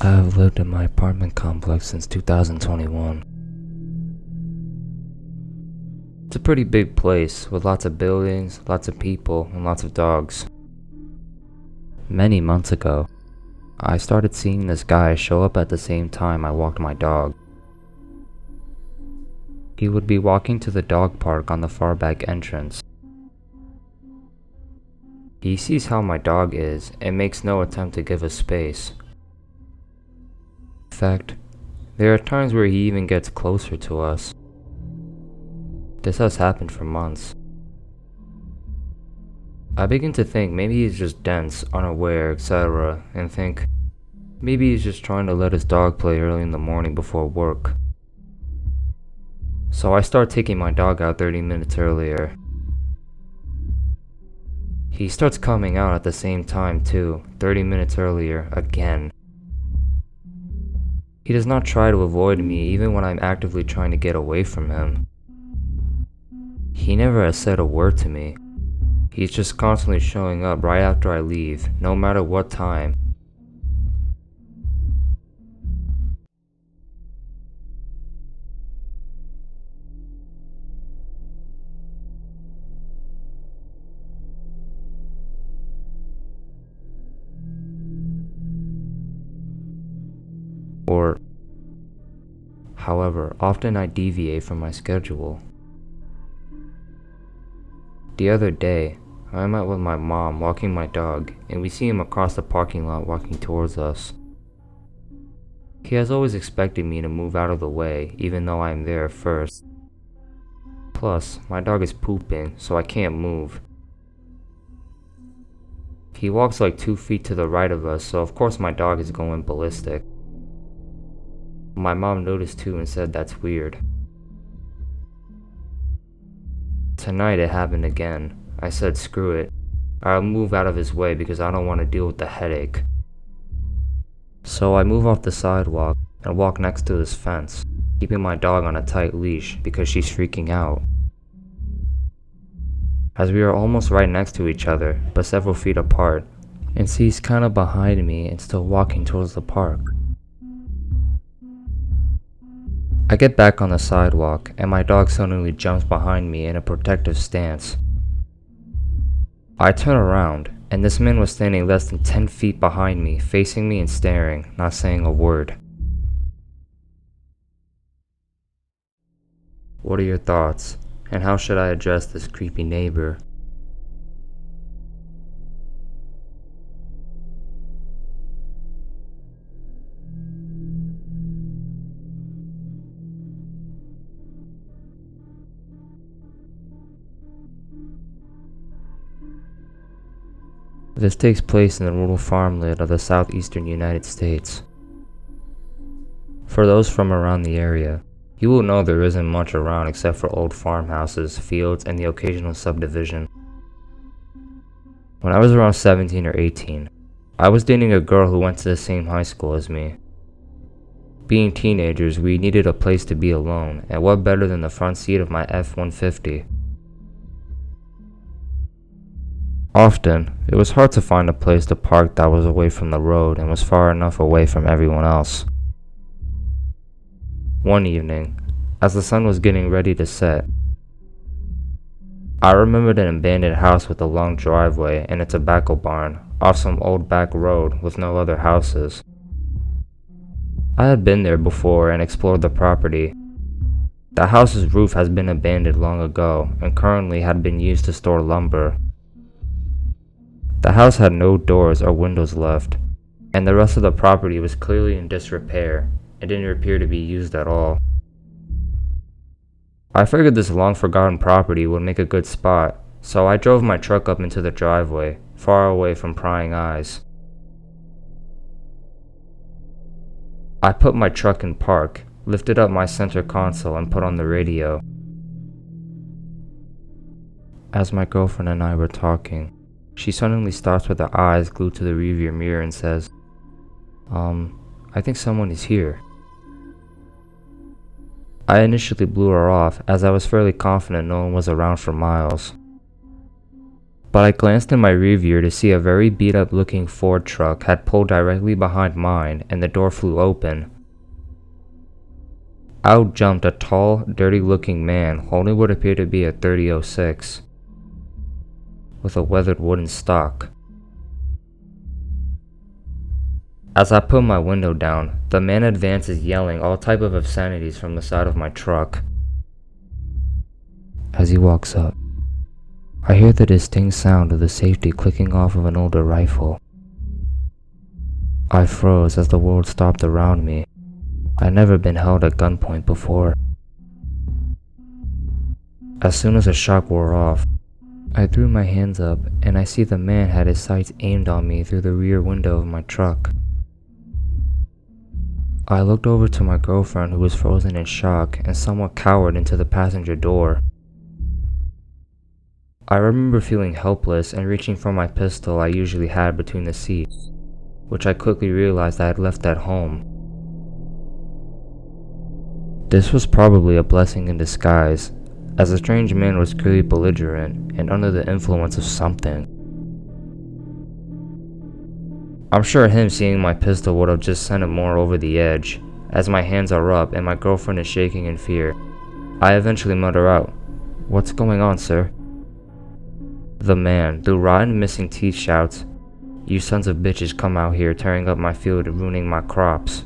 I have lived in my apartment complex since 2021. It's a pretty big place with lots of buildings, lots of people, and lots of dogs. Many months ago, I started seeing this guy show up at the same time I walked my dog. He would be walking to the dog park on the far back entrance. He sees how my dog is and makes no attempt to give us space. In fact, there are times where he even gets closer to us. This has happened for months. I begin to think maybe he's just dense, unaware, etc., and think maybe he's just trying to let his dog play early in the morning before work. So I start taking my dog out 30 minutes earlier. He starts coming out at the same time too, 30 minutes earlier, again. He does not try to avoid me even when I'm actively trying to get away from him. He never has said a word to me. He's just constantly showing up right after I leave, no matter what time. However, often I deviate from my schedule. The other day, I'm out with my mom walking my dog, and we see him across the parking lot walking towards us. He has always expected me to move out of the way, even though I am there first. Plus, my dog is pooping, so I can't move. He walks like 2 feet to the right of us, so of course my dog is going ballistic. My mom noticed too and said that's weird. Tonight it happened again. I said screw it. I'll move out of his way because I don't want to deal with the headache. So I move off the sidewalk and walk next to this fence, keeping my dog on a tight leash because she's freaking out. As we are almost right next to each other, but several feet apart, and she's kinda behind me and still walking towards the park. I get back on the sidewalk, and my dog suddenly jumps behind me in a protective stance. I turn around, and this man was standing less than 10 feet behind me, facing me and staring, not saying a word. What are your thoughts, and how should I address this creepy neighbor? This takes place in the rural farmland of the southeastern United States. For those from around the area, you will know there isn't much around except for old farmhouses, fields, and the occasional subdivision. When I was around 17 or 18, I was dating a girl who went to the same high school as me. Being teenagers, we needed a place to be alone, and what better than the front seat of my F-150? Often, it was hard to find a place to park that was away from the road and was far enough away from everyone else. One evening, as the sun was getting ready to set, I remembered an abandoned house with a long driveway and a tobacco barn off some old back road with no other houses. I had been there before and explored the property. The house's roof has been abandoned long ago and currently had been used to store lumber. The house had no doors or windows left, and the rest of the property was clearly in disrepair and didn't appear to be used at all. I figured this long-forgotten property would make a good spot, so I drove my truck up into the driveway, far away from prying eyes. I put my truck in park, lifted up my center console, and put on the radio. As my girlfriend and I were talking, she suddenly stops with her eyes glued to the rearview mirror and says, I think someone is here. I initially blew her off as I was fairly confident no one was around for miles. but I glanced in my rearview to see a very beat-up looking Ford truck had pulled directly behind mine and the door flew open. Out jumped a tall, dirty-looking man holding what appeared to be a .30-06 with a weathered wooden stock. As I put my window down, the man advances yelling all type of obscenities from the side of my truck. As he walks up, I hear the distinct sound of the safety clicking off of an older rifle. I froze as the world stopped around me. I'd never been held at gunpoint before. As soon as the shock wore off, I threw my hands up and I see the man had his sights aimed on me through the rear window of my truck. I looked over to my girlfriend who was frozen in shock and somewhat cowered into the passenger door. I remember feeling helpless and reaching for my pistol I usually had between the seats, which I quickly realized I had left at home. This was probably a blessing in disguise, as the strange man was clearly belligerent and under the influence of something. I'm sure him seeing my pistol would have just sent him more over the edge. As my hands are up and my girlfriend is shaking in fear, I eventually mutter out, "What's going on, sir?" The man, through rotten missing teeth, shouts, "You sons of bitches come out here tearing up my field and ruining my crops."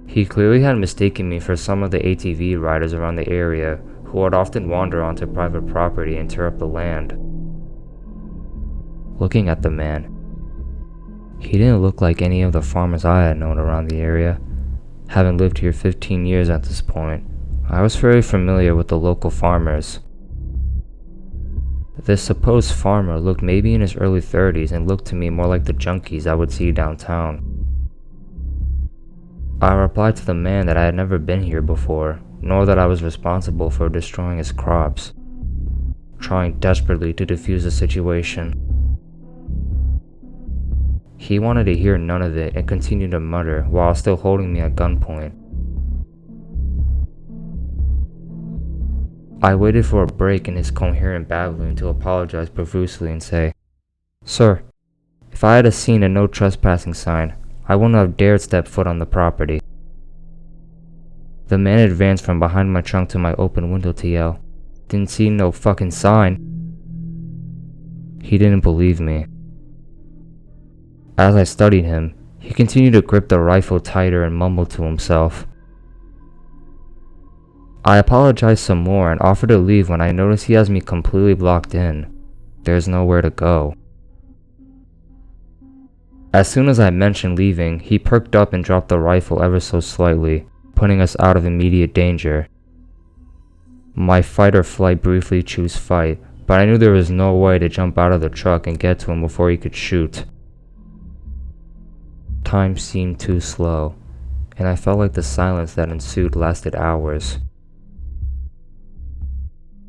He clearly had mistaken me for some of the ATV riders around the area who would often wander onto private property and tear up the land. Looking at the man, he didn't look like any of the farmers I had known around the area. Having lived here 15 years at this point, I was very familiar with the local farmers. This supposed farmer looked maybe in his early 30s and looked to me more like the junkies I would see downtown. I replied to the man that I had never been here before, nor that I was responsible for destroying his crops, trying desperately to defuse the situation. He wanted to hear none of it and continued to mutter while still holding me at gunpoint. I waited for a break in his coherent babbling to apologize profusely and say, "Sir, if I had seen a no trespassing sign, I wouldn't have dared step foot on the property." The man advanced from behind my trunk to my open window to yell, "Didn't see no fucking sign." He didn't believe me. As I studied him, he continued to grip the rifle tighter and mumbled to himself. I apologized some more and offered to leave when I noticed he has me completely blocked in. There's nowhere to go. As soon as I mentioned leaving, he perked up and dropped the rifle ever so slightly, putting us out of immediate danger. My fight or flight briefly chose fight, but I knew there was no way to jump out of the truck and get to him before he could shoot. Time seemed too slow, and I felt like the silence that ensued lasted hours.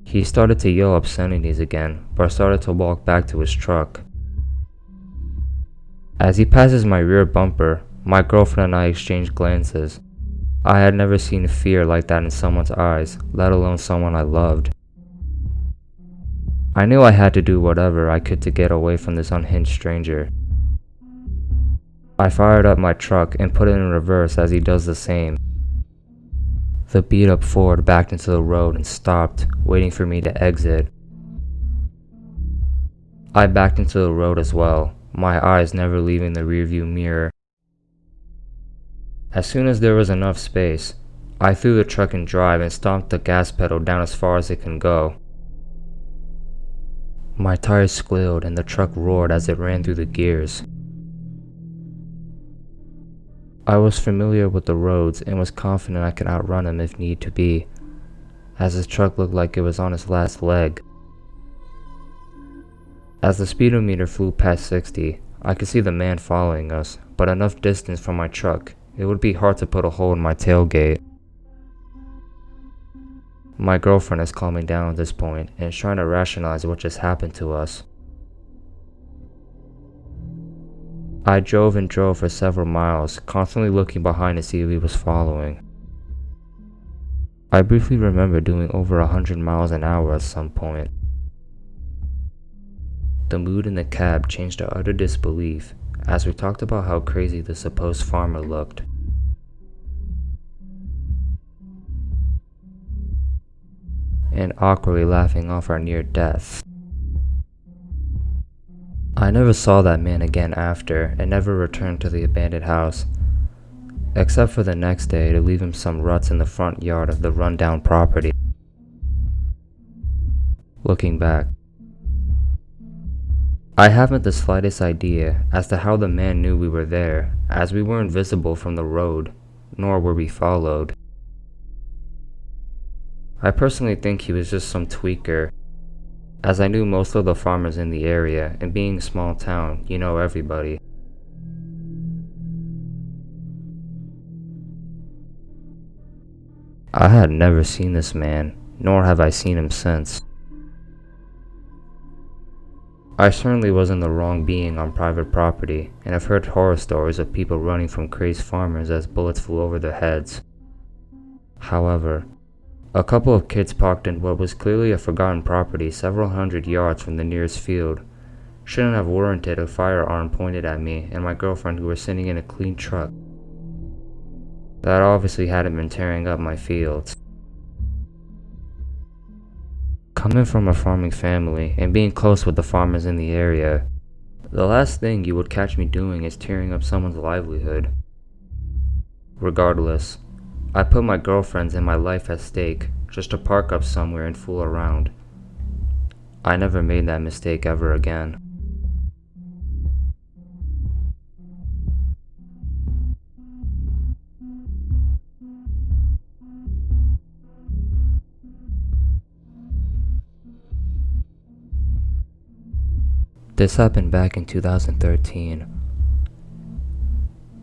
He started to yell obscenities again, but started to walk back to his truck. As he passes my rear bumper, my girlfriend and I exchanged glances. I had never seen fear like that in someone's eyes, let alone someone I loved. I knew I had to do whatever I could to get away from this unhinged stranger. I fired up my truck and put it in reverse as he does the same. The beat-up Ford backed into the road and stopped, waiting for me to exit. I backed into the road as well, my eyes never leaving the rearview mirror. As soon as there was enough space, I threw the truck in drive and stomped the gas pedal down as far as it can go. My tires squealed and the truck roared as it ran through the gears. I was familiar with the roads and was confident I could outrun him if need to be, as his truck looked like it was on its last leg. As the speedometer flew past 60, I could see the man following us, but enough distance from my truck, it would be hard to put a hole in my tailgate. My girlfriend is calming down at this point and is trying to rationalize what just happened to us. I drove and drove for several miles, constantly looking behind to see if he was following. I briefly remember doing over 100 miles an hour at some point. The mood in the cab changed to utter disbelief as we talked about how crazy the supposed farmer looked. And awkwardly laughing off our near deaths. I never saw that man again after and never returned to the abandoned house, except for the next day to leave him some ruts in the front yard of the rundown property. Looking back, I haven't the slightest idea as to how the man knew we were there, as we weren't visible from the road, nor were we followed. I personally think he was just some tweaker, as I knew most of the farmers in the area, and being a small town, you know everybody. I had never seen this man, nor have I seen him since. I certainly wasn't the wrong being on private property, and I've heard horror stories of people running from crazed farmers as bullets flew over their heads. However, a couple of kids parked in what was clearly a forgotten property several hundred yards from the nearest field shouldn't have warranted a firearm pointed at me and my girlfriend, who were sitting in a clean truck that obviously hadn't been tearing up my fields. Coming from a farming family and being close with the farmers in the area, the last thing you would catch me doing is tearing up someone's livelihood. Regardless, I put my girlfriend's and my life at stake just to park up somewhere and fool around. I never made that mistake ever again. This happened back in 2013.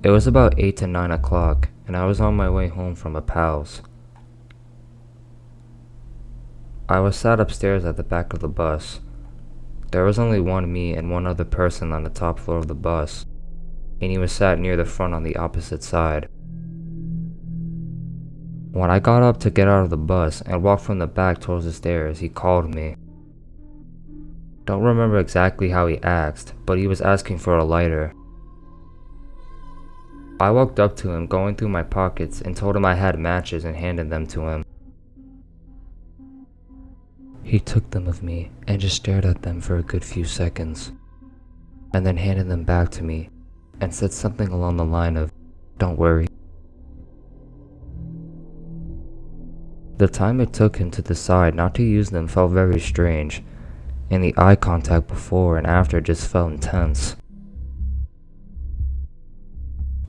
It was about 8 to 9 o'clock, and I was on my way home from a pal's. I was sat upstairs at the back of the bus. There was only me and one other person on the top floor of the bus, and he was sat near the front on the opposite side. When I got up to get out of the bus and walked from the back towards the stairs, he called me. Don't remember exactly how he asked, but he was asking for a lighter. I walked up to him, going through my pockets, and told him I had matches and handed them to him. He took them of me and just stared at them for a good few seconds, and then handed them back to me and said something along the line of, "Don't worry." The time it took him to decide not to use them felt very strange, and the eye contact before and after just felt intense.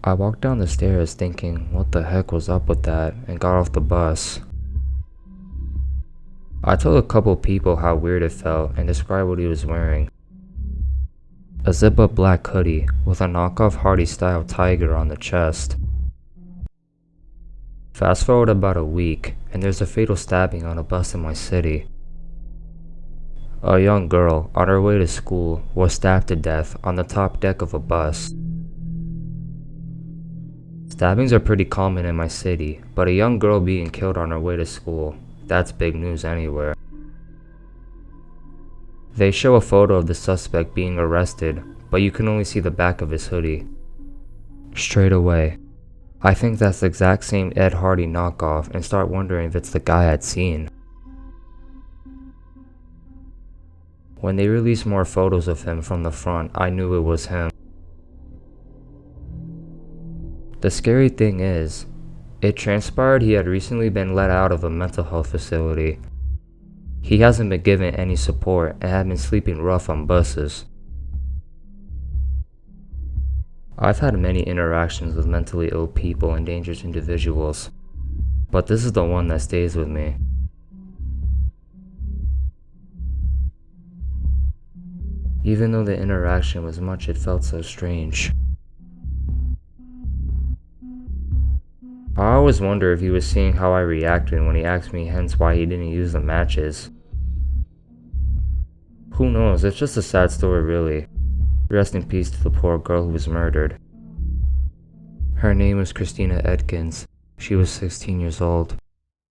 I walked down the stairs thinking what the heck was up with that and got off the bus. I told a couple people how weird it felt and described what he was wearing. A zip-up black hoodie with a knockoff Hardy-style tiger on the chest. Fast forward about a week and there's a fatal stabbing on a bus in my city. A young girl on her way to school was stabbed to death on the top deck of a bus. Stabbings are pretty common in my city, but a young girl being killed on her way to school, that's big news anywhere. They show a photo of the suspect being arrested, but you can only see the back of his hoodie. Straight away, I think that's the exact same Ed Hardy knockoff and start wondering if it's the guy I'd seen. When they released more photos of him from the front, I knew it was him. The scary thing is, it transpired he had recently been let out of a mental health facility. He hasn't been given any support and had been sleeping rough on buses. I've had many interactions with mentally ill people and dangerous individuals, but this is the one that stays with me. Even though the interaction was much, it felt so strange. I always wonder if he was seeing how I reacted when he asked me hence why he didn't use the matches. Who knows, it's just a sad story really. Rest in peace to the poor girl who was murdered. Her name was Christina Edkins. She was 16 years old.